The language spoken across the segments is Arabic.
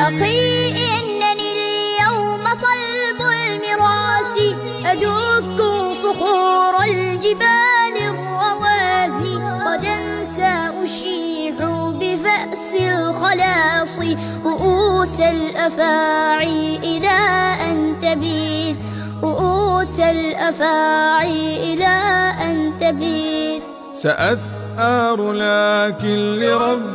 أخي إنني اليوم صلب المراس، أدك صخور الجبال الرواسي، غدا سأشيح بفأس الخلاص رؤوس الأفاعي إلى أن تبيد، رؤوس الأفاعي إلى أن تبيد. سأثأر لكن لرب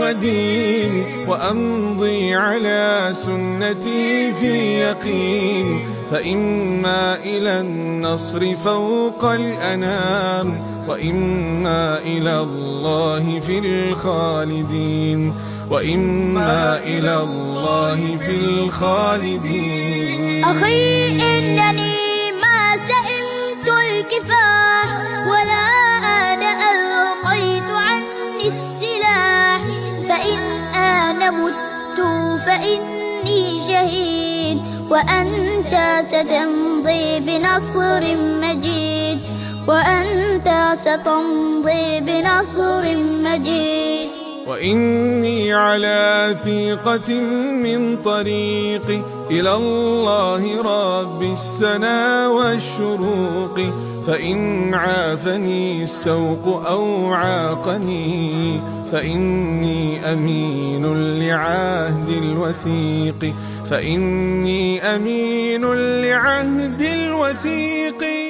ودين، وأمضي على سنتي في يقين، فإما إلى النصر فوق الأنام، وإما إلى الله في الخالدين، وإما إلى الله في الخالدين. أخي إنني ما سئمت الكفاح، ولا أنا ألقيت عني السلاح، فإن أنا مت فإني شهيد، وأنت ستمضي بنصر مجيد، وأنت ستمضي بنصر مجيد. وإني على ثيقة من طريقي إلى الله رب السنا والشروق، فإن عافني السوق أو عاقني، فإني أمين لعهد الوثيق، فإني أمين لعهد الوثيق.